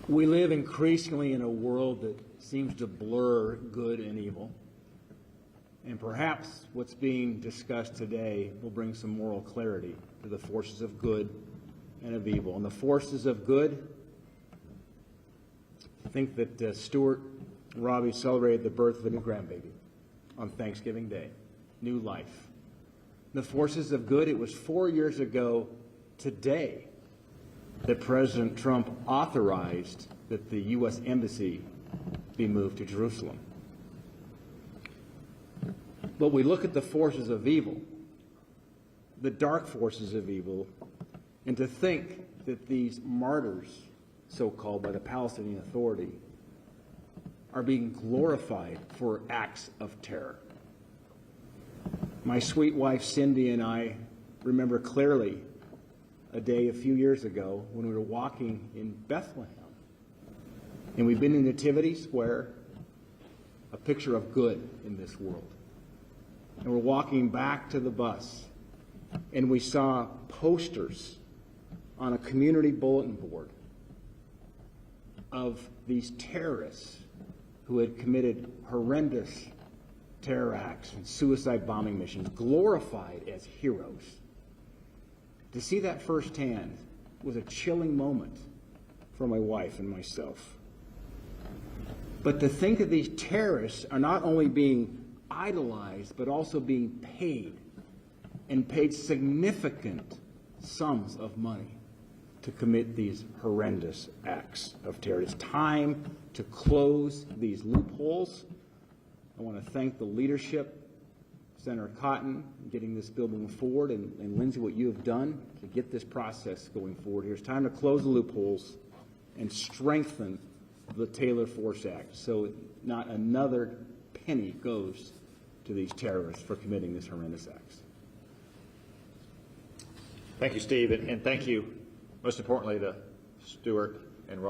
We live increasingly in a world that seems to blur good and evil. And perhaps what's being discussed today will bring some moral clarity to the forces of good and of evil. And the forces of good, I think that Stuart and Robbie celebrated the birth of a new grandbaby on Thanksgiving Day, new life. The forces of good, it was 4 years ago today that President Trump authorized that the U.S. Embassy be moved to Jerusalem. But we look at the forces of evil, the dark forces of evil, and to think that these martyrs, so-called by the Palestinian Authority, are being glorified for acts of terror. My sweet wife Cindy and I remember clearly a day a few years ago when we were walking in Bethlehem. And we've been in Nativity Square, a picture of good in this world. And we're walking back to the bus, and we saw posters on a community bulletin board of these terrorists who had committed horrendous terror acts and suicide bombing missions, glorified as heroes. To see that firsthand was a chilling moment for my wife and myself. But to think that these terrorists are not only being idolized, but also being paid, and paid significant sums of money to commit these horrendous acts of terror. It's time to close these loopholes. I want to thank the leadership, Senator Cotton, getting this bill moving forward, and Lindsay, what you have done to get this process going forward here. It's time to close the loopholes and strengthen the Taylor Force Act so not another penny goes to these terrorists for committing these horrendous acts. Thank you, Steve, and thank you, most importantly, to Stuart